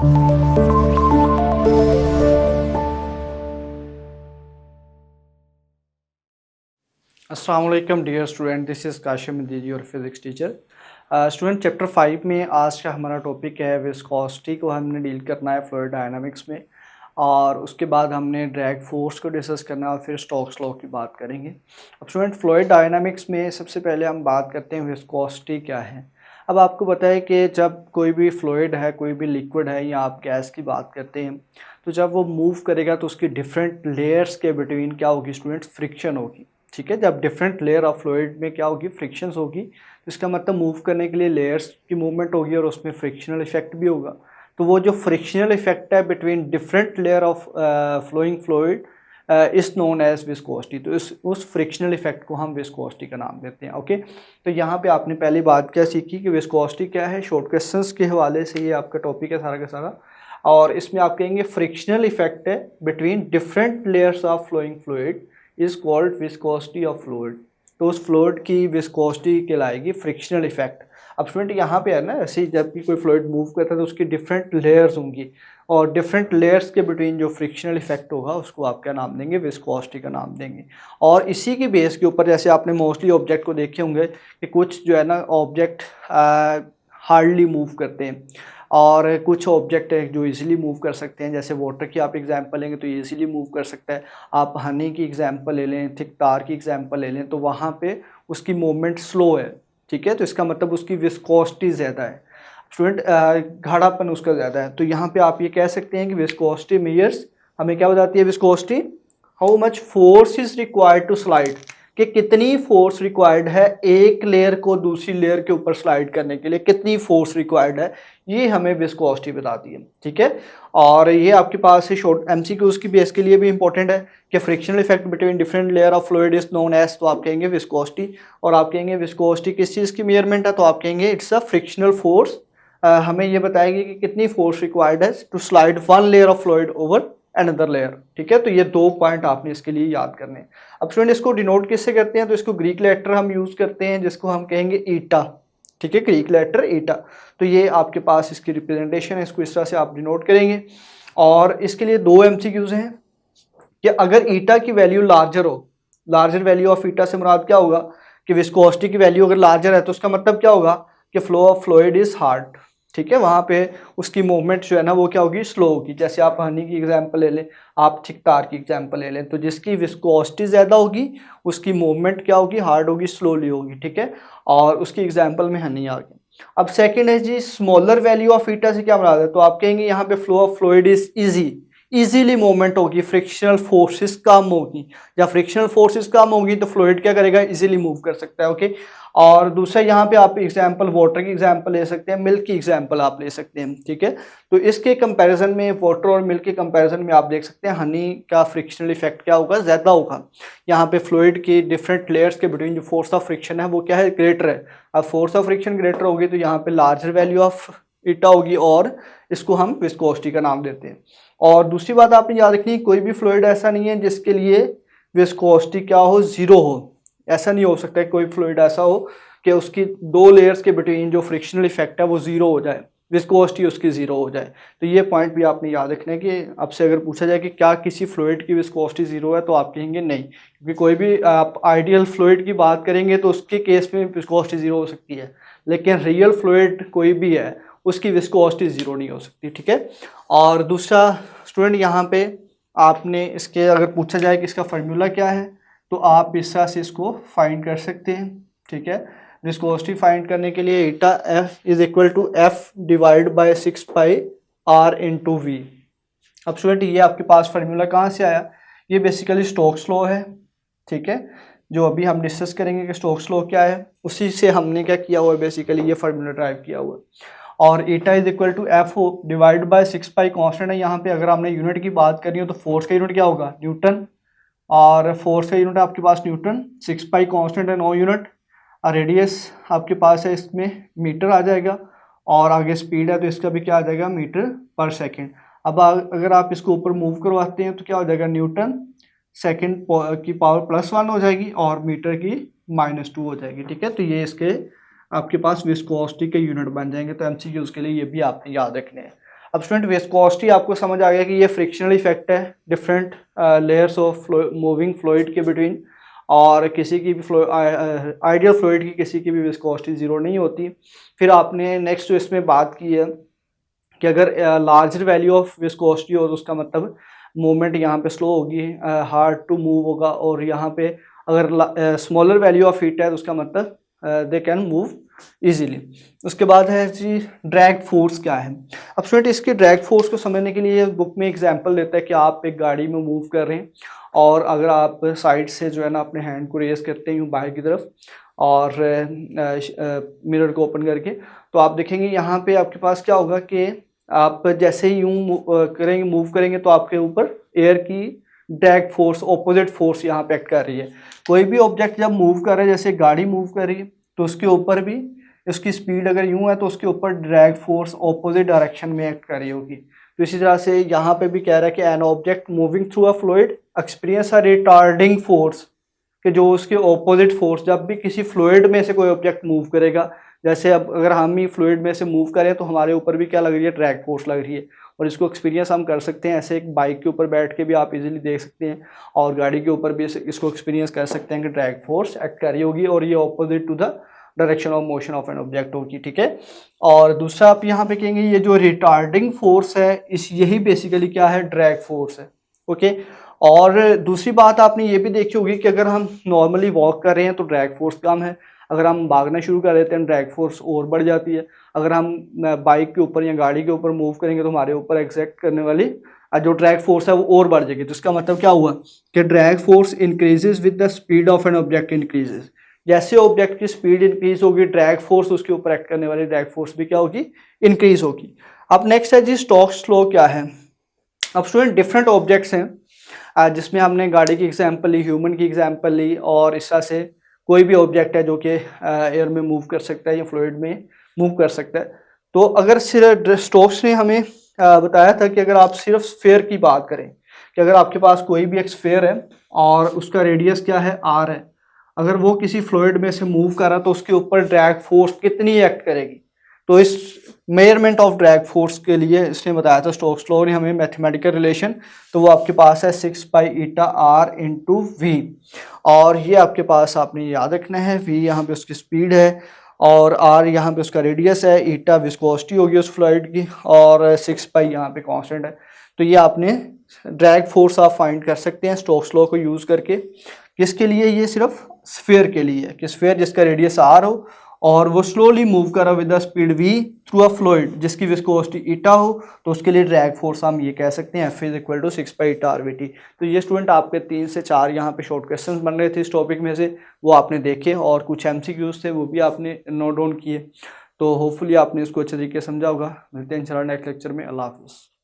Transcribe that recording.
अस्सलाम वालेकुम dear student, this is Kashim didi your physics teacher. Student chapter 5 में आज का हमारा टॉपिक है विस्कोसिटी को हमने डील करना है फ्लूइड डायनामिक्स में, और उसके बाद हमने ड्रैग फोर्स को डिस्कस करना है और फिर स्टोक्स लॉ की बात करेंगे। अब स्टूडेंट फ्लूइड डायनामिक्स में सबसे पहले हम बात करते हैं विस्कोसिटी क्या है। अब आपको पता है कि जब कोई भी फ्लूइड है, कोई भी लिक्विड है या आप गैस की बात करते हैं, तो जब वो मूव करेगा तो उसकी डिफरेंट लेयर्स के बिटवीन क्या होगी स्टूडेंट्स, फ्रिक्शन होगी। ठीक है, जब डिफरेंट लेयर ऑफ फ्लूइड में क्या होगी, फ्रिक्शंस होगी, तो इसका मतलब मूव करने के लिए लेयर्स की मूवमेंट होगी और उसमें फ्रिक्शनल इफेक्ट भी होगा। तो वो जो फ्रिक्शनल इफेक्ट है between different layer of flowing fluid is known as viscosity. तो उस फ्रिक्शनल इफेक्ट को हम विस्कोसिटी का नाम देते हैं। ओके, तो यहाँ पे आपने पहली बात क्या सीखी कि विस्कोसिटी क्या है। शॉर्ट क्वेश्चंस के हवाले से ये आपका टॉपिक है सारा का सारा, और इसमें आप कहेंगे फ्रिक्शनल इफेक्ट है between different layers of flowing fluid is called viscosity of fluid. तो उस फ्लूइड की विस्कोसिटी कहलाएगी फ्रिक्शनल इफेक्ट। अब स्टूडेंट यहाँ पे है ना, ऐसे ही जब भी कोई फ्लूइड मूव करता है तो उसकी डिफरेंट लेयर्स होंगी, और डिफरेंट लेयर्स के बिटवीन जो फ्रिक्शनल इफेक्ट होगा उसको आप क्या नाम देंगे, विस्कोसिटी का नाम देंगे। और इसी की बेस के ऊपर जैसे आपने मोस्टली ऑब्जेक्ट को देखे होंगे कि कुछ जो है ना ऑब्जेक्ट हार्डली मूव करते हैं, और कुछ ऑब्जेक्ट है जो इजीली मूव कर सकते हैं। जैसे वाटर की आप एग्जांपल लेंगे तो इजीली मूव कर सकता है। आप हनी की एग्जांपल ले लें, थिक तार की एग्जांपल ले लें, तो वहाँ पे उसकी मूवमेंट स्लो है। ठीक है, तो इसका मतलब उसकी विस्कोसिटी ज़्यादा है स्टूडेंट, गाढ़ापन उसका ज़्यादा है। तो यहाँ पे आप ये कह सकते हैं कि विस्कोसिटी मेजर्स हमें क्या बताती है, viscosity how much force is required to slide, कि कितनी फोर्स रिक्वायर्ड है एक लेयर को दूसरी लेयर के ऊपर स्लाइड करने के लिए, कितनी फोर्स रिक्वायर्ड है, ये हमें विस्कोसिटी बताती है। ठीक है, और ये आपके पास है शॉर्ट एमसीक्यूज की बेस के लिए भी इंपॉर्टेंट है कि frictional effect between different layer of fluid is known as, तो आप कहेंगे विस्कोसिटी। और आप कहेंगे विस्कोसिटी किस चीज़ की मेजरमेंट है, तो आप कहेंगे इट्स अ फ्रिक्शनल फोर्स। हमें ये बताएगी कि कितनी फोर्स रिक्वायर्ड है to slide one layer of fluid over another layer. ठीक है, तो ये दो पॉइंट आपने इसके लिए याद करने हैं। अब स्टूडेंट इसको डिनोट किससे करते हैं, तो इसको ग्रीक लेटर हम यूज करते हैं जिसको हम कहेंगे ईटा। ठीक है, ग्रीक लेटर ईटा। तो ये आपके पास इसकी रिप्रेजेंटेशन है, इसको इस तरह से आप डिनोट करेंगे। और इसके लिए दो एमसीक्यूज हैं कि अगर ईटा की वैल्यू लार्जर हो, लार्जर वैल्यू ऑफ ईटा से मुराद क्या होगा कि विस्कोसिटी की वैल्यू अगर लार्जर है तो उसका मतलब क्या होगा कि flow of fluid is hard. ठीक है, वहाँ पे उसकी मूवमेंट जो है ना वो क्या होगी, स्लो होगी। जैसे आप हनी की एग्जांपल ले लें, आप थिक तार की एग्जांपल ले लें, तो जिसकी विस्कोसिटी ज़्यादा होगी उसकी मूवमेंट क्या होगी, हार्ड होगी, स्लोली होगी। ठीक है, और उसकी एग्जांपल में हनी आ गई। अब सेकंड है जी, स्मॉलर वैल्यू ऑफ ईटा से क्या मुराद है, तो आप कहेंगे यहाँ पे flow of fluid is easy, easily movement होगी, फ्रिक्शनल फोर्सेस कम होगी। जब फ्रिक्शनल फोर्सेस कम होगी तो फ्लूइड क्या करेगा, इजीली मूव कर सकता है। ओके, और दूसरा यहाँ पे आप एग्जांपल वाटर की एग्जांपल ले सकते हैं, मिल्क की एग्जांपल आप ले सकते हैं। ठीक है, तो इसके कंपैरिजन में वाटर और मिल्क के कंपैरिजन में आप देख सकते हैं हनी का फ्रिक्शनल इफेक्ट क्या होगा, ज़्यादा होगा। यहाँ पे फ्लूइड की डिफरेंट लेयर्स के बिटवीन जो फोर्स ऑफ फ्रिक्शन है वो क्या है, ग्रेटर है। अब फोर्स ऑफ फ्रिक्शन ग्रेटर होगी तो यहाँ पे लार्जर वैल्यू ऑफ ईटा होगी, और इसको हम विस्कोसिटी का नाम देते हैं। और दूसरी बात आपने याद रखनी, कोई भी फ्लूइड ऐसा नहीं है जिसके लिए विस्कोसिटी क्या हो, जीरो हो। ऐसा नहीं हो सकता है कोई फ्लूइड ऐसा हो कि उसकी दो लेयर्स के बिटवीन जो फ्रिक्शनल इफेक्ट है वो जीरो हो जाए, विस्कोसिटी उसकी जीरो हो जाए। तो ये पॉइंट भी आपने याद रखना है कि आपसे अगर पूछा जाए कि क्या किसी फ्लूइड की विस्कोसिटी जीरो है, तो आप कहेंगे नहीं, क्योंकि कोई भी आप आइडियल फ्लूइड की बात करेंगे तो उसके केस में विस्कोसिटी जीरो हो सकती है, लेकिन रियल फ्लूइड कोई भी है उसकी विस्कोसिटी जीरो नहीं हो सकती। ठीक है, और दूसरा स्टूडेंट यहाँ पे आपने इसके अगर पूछा जाए कि इसका फार्मूला क्या है, तो आप इस तरह से इसको फाइंड कर सकते हैं। ठीक है, विस्कोसिटी फाइंड करने के लिए eta F is equal to F divide by 6 pi R into V. अब स्टूडेंट ये आपके पास फार्मूला कहाँ से आया, ये बेसिकली स्टोक्स लॉ है। ठीक है, जो अभी हम डिस्कस करेंगे कि स्टोक्स लॉ क्या है, उसी से हमने क्या किया हुआ है, बेसिकली ये फार्मूला ड्राइव किया हुआ है। और eta is equal to F हो डिवाइड बाय 6 पाई कॉन्स्टेंट है यहाँ पे। अगर हमने यूनिट की बात करनी हो तो फोर्स का यूनिट क्या होगा, न्यूटन, और फोर्स का यूनिट आपके पास न्यूटन, 6 पाई कॉन्स्टेंट है, 9 यूनिट, और रेडियस आपके पास है इसमें मीटर आ जाएगा, और आगे स्पीड है तो इसका भी क्या आ जाएगा, मीटर पर सेकेंड। अब अगर आप इसको ऊपर मूव करवाते हैं तो क्या हो जाएगा, न्यूटन सेकेंड की पावर +1 हो जाएगी और मीटर की -2 हो जाएगी। ठीक है, तो ये इसके आपके पास विस्कोसिटी के यूनिट बन जाएंगे। तो एमसीक्यूज के लिए ये भी आपने याद रखने हैं। अब स्टूडेंट विस्कोसिटी आपको समझ आ गया कि ये फ्रिक्शनल इफेक्ट है different layers of moving fluid के बिटवीन, और किसी की भी आइडियल फ्लूइड की किसी की भी विस्कोसिटी ज़ीरो नहीं होती। फिर आपने नेक्स्ट इसमें बात की है कि अगर लार्जर वैल्यू ऑफ विस्कोसिटी हो तो उसका मतलब मूवमेंट यहाँ पे स्लो होगी, हार्ड टू मूव होगा, और यहाँ पे अगर स्मॉलर वैल्यू ऑफ हीट है तो उसका मतलब दे कैन मूव इजीली। उसके बाद है जी ड्रैग फोर्स क्या है। अब स्टूडेंट इसकी ड्रैग फोर्स को समझने के लिए बुक में एग्जांपल देता है कि आप एक गाड़ी में मूव कर रहे हैं और अगर आप साइड से जो है ना अपने हैंड को रेस करते हैं बाहर की तरफ और मिरर को ओपन करके, तो आप देखेंगे यहाँ पे आपके पास क्या होगा कि आप जैसे ही यूं मूव करेंगे तो आपके ऊपर एयर की ड्रैग फोर्स, ऑपोजिट फोर्स यहाँ पे एक्ट कर रही है। कोई भी ऑब्जेक्ट जब मूव कर रहा है, जैसे गाड़ी मूव कर रही है, तो उसके ऊपर भी इसकी स्पीड अगर यूं है तो उसके ऊपर ड्रैग फोर्स ऑपोजिट डायरेक्शन में एक्ट कर रही होगी। तो इसी तरह से यहाँ पे भी कह रहा है कि an object moving through a fluid experience a retarding force, कि जो उसके ऑपोजिट फोर्स, जब भी किसी फ्लूइड में से कोई ऑब्जेक्ट मूव करेगा, जैसे अब अगर हम ही फ्लूइड में से मूव करें तो हमारे ऊपर भी क्या लग रही है, ड्रैग फोर्स लग रही है। और इसको एक्सपीरियंस हम कर सकते हैं ऐसे, एक बाइक के ऊपर बैठ के भी आप इजीली देख सकते हैं, और गाड़ी के ऊपर भी इसको एक्सपीरियंस कर सकते हैं कि ड्रैग फोर्स एक्ट कर रही होगी और ये opposite to the direction of motion of an object होगी, ठीक है। और दूसरा आप यहाँ पे कहेंगे ये जो रिटार्डिंग फोर्स है, इस यही बेसिकली क्या है, ड्रैग फोर्स है, ओके। और दूसरी बात आपने ये भी देखी होगी कि अगर हम नॉर्मली वॉक कर रहे हैं तो ड्रैग फोर्स कम है, अगर हम भागना शुरू कर देते हैं ड्रैग फोर्स और बढ़ जाती है। अगर हम बाइक के ऊपर या गाड़ी के ऊपर मूव करेंगे तो हमारे ऊपर एग्जैक्ट करने वाली जो ड्रैग फोर्स है वो और बढ़ जाएगी। तो इसका मतलब क्या हुआ कि drag force increases with the speed of an object increases. जैसे ऑब्जेक्ट की स्पीड इंक्रीज होगी, ड्रैग फोर्स, उसके ऊपर एक्ट करने वाली ड्रैग फोर्स भी क्या होगी, इंक्रीज होगी। अब नेक्स्ट है जी स्टोक्स लॉ क्या है। अब स्टूडेंट डिफरेंट ऑब्जेक्ट्स हैं जिसमें हमने गाड़ी की एग्जांपल ली, ह्यूमन की एग्जांपल ली, और इस तरह से कोई भी ऑब्जेक्ट है जो कि एयर में मूव कर सकता है या फ्लूइड में मूव कर सकता है। तो अगर सिर्फ स्टोक्स ने हमें बताया था कि अगर आप सिर्फ स्फीयर की बात करें कि अगर आपके पास कोई भी एक स्फीयर है और उसका रेडियस क्या है, आर है, अगर वो किसी फ्लूइड में से मूव कर रहा है तो उसके ऊपर ड्रैग फोर्स कितनी एक्ट करेगी। तो इस मेजरमेंट ऑफ ड्रैग फोर्स के लिए इसने बताया था स्टोक्स लॉ ने हमें मैथमेटिकल रिलेशन, तो वो आपके पास है 6π∗r × v, और ये आपके पास आपने याद रखना है, v यहाँ पे उसकी स्पीड है और r यहाँ पे उसका रेडियस है, ईटा विस्कोसिटी होगी उस फ्लूइड की, और 6π यहाँ पे कांस्टेंट है। तो ये आपने ड्रैग फोर्स आप फाइंड कर सकते हैं स्टोक्स लॉ को यूज़ करके। किसके लिए, ये सिर्फ स्फीयर के लिए है कि स्फीयर जिसका रेडियस r हो और वो स्लोली मूव कर रहा with the speed v through a fluid जिसकी विस्कोसिटी ईटा हो, तो उसके लिए ड्रैग फोर्स हम ये कह सकते हैं F = 6π∗rvt। तो ये स्टूडेंट आपके 3 से 4 यहाँ पे शॉर्ट क्वेश्चंस बन रहे थे इस टॉपिक में से, वो आपने देखे, और कुछ MCQs थे वो भी आपने नोट डाउन किए। तो होपफुली आपने इसको अच्छे तरीके से समझा होगा। मिलते हैं इंशाल्लाह नेक्स्ट लेक्चर में। अल्लाह हाफिज़।